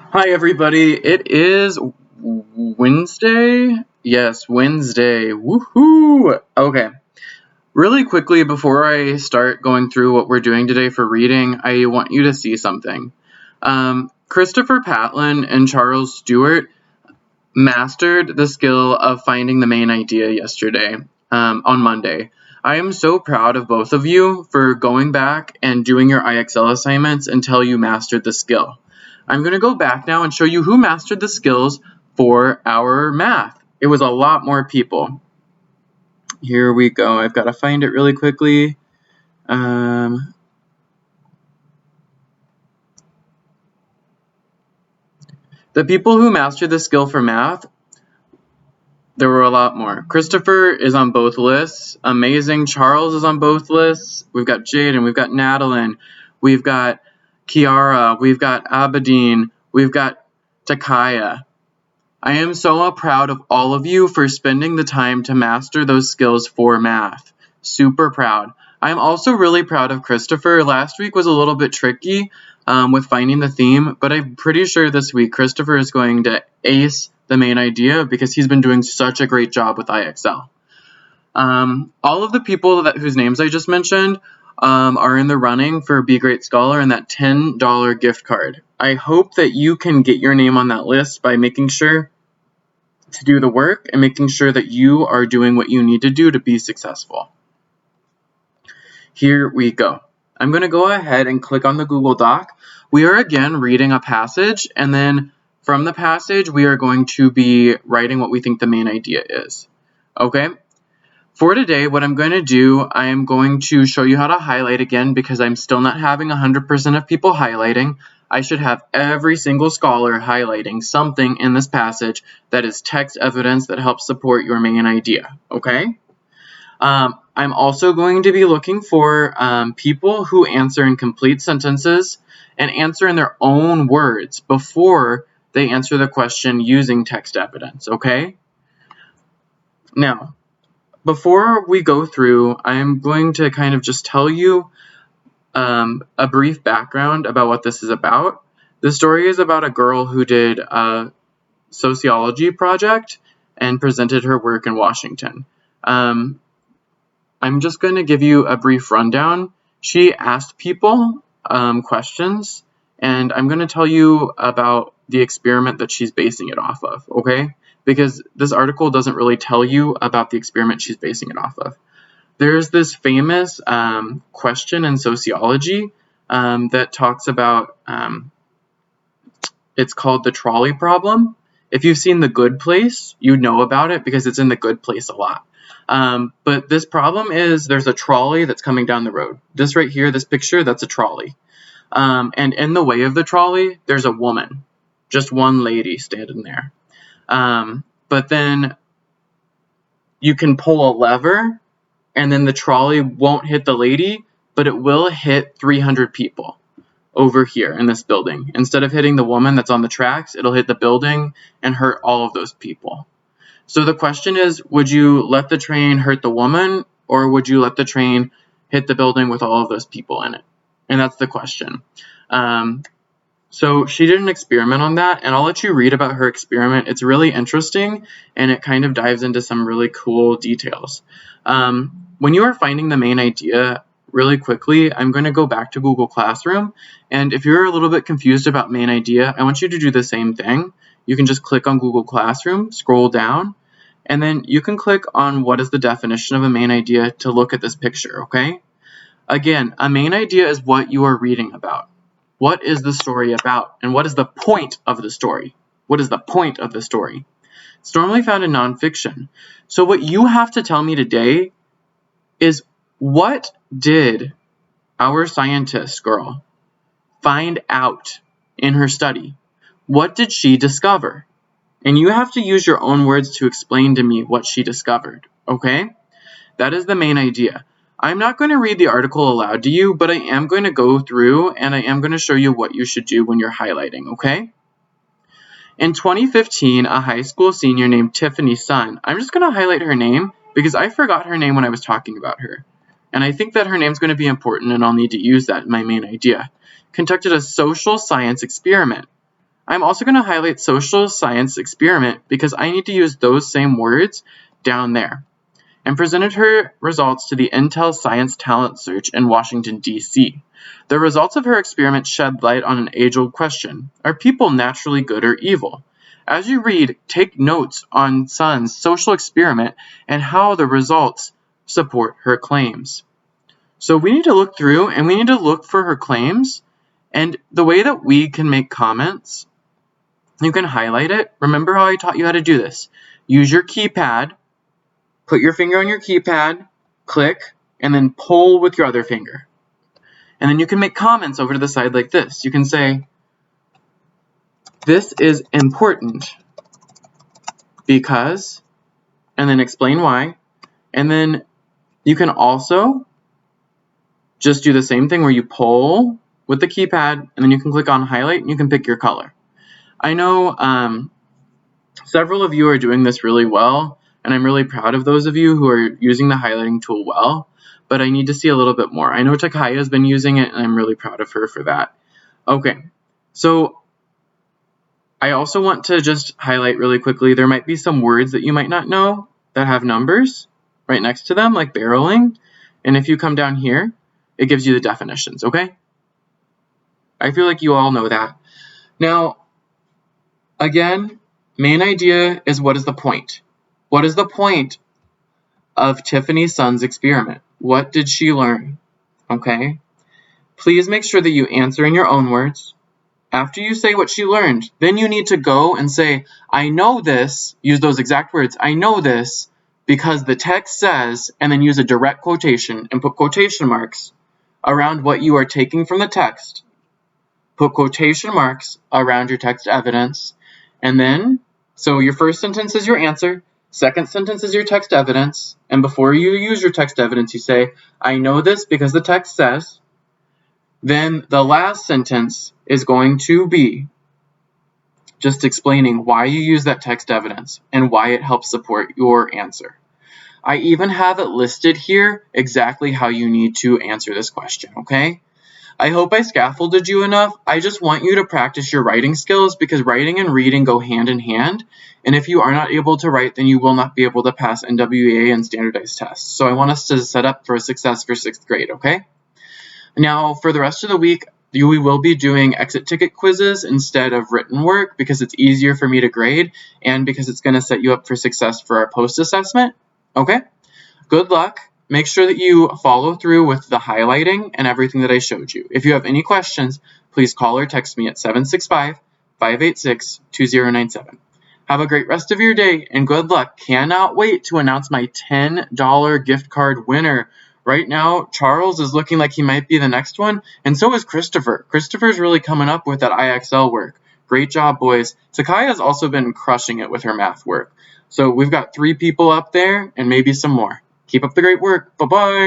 Hi, everybody. It is Wednesday. Yes, Wednesday. Woohoo! Okay. Really quickly, before I start going through what we're doing today for reading, I want you to see something. Christopher Patlin and Charles Stewart mastered the skill of finding the main idea yesterday, on Monday. I am so proud of both of you for going back and doing your IXL assignments until you mastered the skill. I'm going to go back now and show you who mastered the skills for our math. It was a lot more people. Here we go. I've got to find it really quickly. The people who mastered the skill for math, there were a lot more. Christopher is on both lists. Amazing. Charles is on both lists. We've got Jaden. We've got Natalie. We've got Kiara. We've got Abedine. We've got Takaya. I am so proud of all of you for spending the time to master those skills for math. Super proud. I'm also really proud of Christopher. Last week was a little bit tricky with finding the theme, but I'm pretty sure this week Christopher is going to ace the main idea because he's been doing such a great job with IXL. All of the people whose names I just mentioned are in the running for Be Great Scholar and that $10 gift card. I hope that you can get your name on that list by making sure to do the work and making sure that you are doing what you need to do to be successful. Here we go. I'm going to go ahead and click on the Google Doc. We are again reading a passage, and then from the passage we are going to be writing what we think the main idea is. Okay? For today, what I'm going to do, I am going to show you how to highlight again because I'm still not having 100% of people highlighting. I should have every single scholar highlighting something in this passage that is text evidence that helps support your main idea, okay? I'm also going to be looking for people who answer in complete sentences and answer in their own words before they answer the question using text evidence, okay? Now, before we go through, I'm going to kind of just tell you a brief background about what this is about. The story is about a girl who did a sociology project and presented her work in Washington. I'm just going to give you a brief rundown. She asked people questions, and I'm going to tell you about the experiment that she's basing it off of, okay? Because this article doesn't really tell you about the experiment she's basing it off of. There's this famous question in sociology that talks about, it's called the trolley problem. If you've seen The Good Place, you know about it because it's in The Good Place a lot. But this problem is there's a trolley that's coming down the road. This right here, this picture, that's a trolley. And in the way of the trolley, there's a woman, just one lady standing there. But then you can pull a lever, and then the trolley won't hit the lady, but it will hit 300 people over here in this building. Instead of hitting the woman that's on the tracks, it'll hit the building and hurt all of those people. So the question is, would you let the train hurt the woman, or would you let the train hit the building with all of those people in it? And that's the question. So she did an experiment on that, and I'll let you read about her experiment. It's really interesting, and it kind of dives into some really cool details. When you are finding the main idea really quickly, I'm going to go back to Google Classroom, and if you're a little bit confused about main idea, I want you to do the same thing. You can just click on Google Classroom, scroll down, and then you can click on what is the definition of a main idea to look at this picture, okay? Again, a main idea is what you are reading about. What is the story about? And what is the point of the story? What is the point of the story? It's normally found in nonfiction. So what you have to tell me today is, what did our scientist girl find out in her study? What did she discover? And you have to use your own words to explain to me what she discovered, okay? That is the main idea. I'm not going to read the article aloud to you, but I am going to go through and I am going to show you what you should do when you're highlighting, okay? In 2015, a high school senior named Tiffany Sun, I'm just going to highlight her name because I forgot her name when I was talking about her. And I think that her name's going to be important and I'll need to use that in my main idea. Conducted a social science experiment. I'm also going to highlight social science experiment because I need to use those same words down there, and presented her results to the Intel Science Talent Search in Washington, D.C. The results of her experiment shed light on an age-old question: are people naturally good or evil? As you read, take notes on Sun's social experiment and how the results support her claims. So we need to look through and we need to look for her claims, and the way that we can make comments, you can highlight it. Remember how I taught you how to do this. Use your keypad, put your finger on your keypad, click, and then pull with your other finger. And then you can make comments over to the side like this. You can say, this is important because, and then explain why. And then you can also just do the same thing where you pull with the keypad, and then you can click on highlight and you can pick your color. I know several of you are doing this really well, and I'm really proud of those of you who are using the highlighting tool well, but I need to see a little bit more. I know Takaya has been using it, and I'm really proud of her for that. Okay, so I also want to just highlight really quickly, there might be some words that you might not know that have numbers right next to them, like barreling, and if you come down here, it gives you the definitions, okay? I feel like you all know that. Now, again, main idea is, what is the point? What is the point of Tiffany Sun's experiment? What did she learn? Okay? Please make sure that you answer in your own words. After you say what she learned, then you need to go and say, I know this, use those exact words, I know this because the text says, and then use a direct quotation and put quotation marks around what you are taking from the text. Put quotation marks around your text evidence, and then, so your first sentence is your answer, second sentence is your text evidence, and before you use your text evidence, you say, I know this because the text says. Then the last sentence is going to be just explaining why you use that text evidence and why it helps support your answer. I even have it listed here exactly how you need to answer this question, okay? I hope I scaffolded you enough. I just want you to practice your writing skills because writing and reading go hand in hand. And if you are not able to write, then you will not be able to pass NWEA and standardized tests. So I want us to set up for success for 6th grade, okay? Now, for the rest of the week, we will be doing exit ticket quizzes instead of written work because it's easier for me to grade and because it's going to set you up for success for our post-assessment, okay? Good luck. Make sure that you follow through with the highlighting and everything that I showed you. If you have any questions, please call or text me at 765-586-2097. Have a great rest of your day and good luck. Cannot wait to announce my $10 gift card winner. Right now, Charles is looking like he might be the next one, and so is Christopher. Christopher's really coming up with that IXL work. Great job, boys. Takaya's also been crushing it with her math work. So we've got 3 people up there and maybe some more. Keep up the great work. Bye-bye.